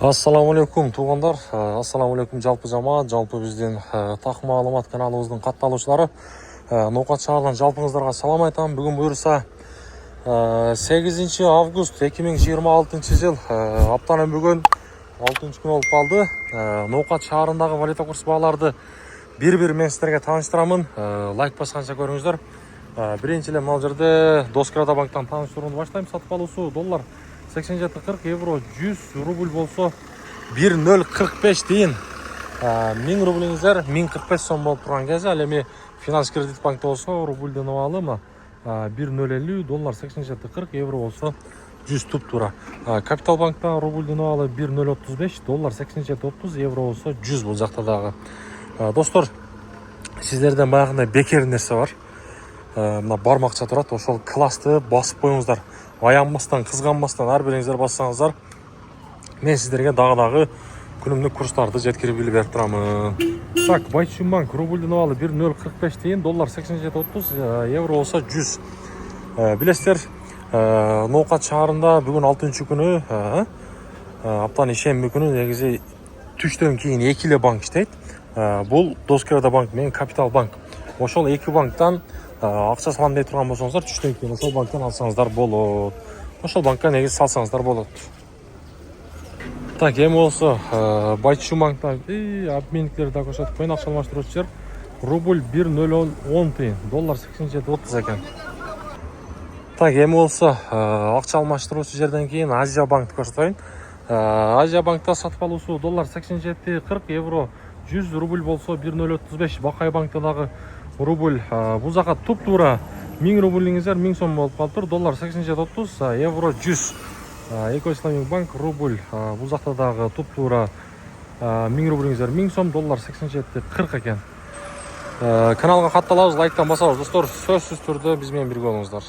Ассаламу алейкум туғандар, ассаламу алейкум жалпы жамаат, жалпы бізден тақ маалымат каналыбыздың катталуучулары. Ноокат шаарынан жалпыңыздарға салам айтам. Бүгін буюрса 8 август 2026 жыл аптанын бүгін 6 күн болуп калды. Ноокат шаарындагы валюта курс бааларды бир мен сиздерге тааныштырамын. Лайк басканча көрүңүздөр. Биринчиле мына жерде Доскрада банктан тааныштырууну баштайм. Сатып алуусу доллар 87.40 евро, 100 рубль болсо 1045 дейін. 1000 рублиңиздер 1045 сом болуп турган кезде, ал эми Финанс кредит банкта болсо рубльден алымы 1050, доллар 87.40 евро болсо 100 туп-тура. Капитал банкта рубльден алымы 1035, доллар 87.30, евро болсо 100 бул жакта дагы. Достор, сиздерден баягындай бекер нерсе бар. Мына бармакча турат, ошол классты басып коюңуздар. Аянбастан, кызганбастан ар бириңиздер бассаңыздар, мен сиздерге дагы күнүмдүк курстарды жеткирип берип турамын. Так, Байтшумбанк рубльден алып 1045 дейін, доллар 87.30, евро болсо 100. Билесиздер, Ноокат шаарында бүгүн 6 күнү, аптанын ишемби күнү негизи түштөн кийин 2 эле банк иштейт. Бул Доскрада банк менен Капитал банк. Ошол 2 банктан акча салам дей турган болсоңуздар, түштөн кийин ошол банктан алсаңыздар болот. Ошол банкка негизи салсаңыздар болот. Так, эми болсо Байтшумбанктан обменниктер да көрсөтүп коюн, акча алмаштыруучу жер рубль 1010 тыйын, доллар 87.30 экен. Так, эми болсо акча алмаштыруучу жерден кийин Азия банкты көрсөтүп коюн. Азия банкта сатып алуусу доллар 87.40, евро 100, рубль болсо 1035. Бакай банкта дагы рубль бул жака туп-тура 1000 рублиңиздер 1000 сом болуп калыптыр, доллар 87.30, евро 100. Эко Исламик банк рубль бул жакта дагы туп-тура 1000 рублиңиздер 1000 сом, доллар 87.40 экен. Каналга катталабыз, лайктан басабыз достор. Сөзсүз түрдө биз менен бирге болуңуздар.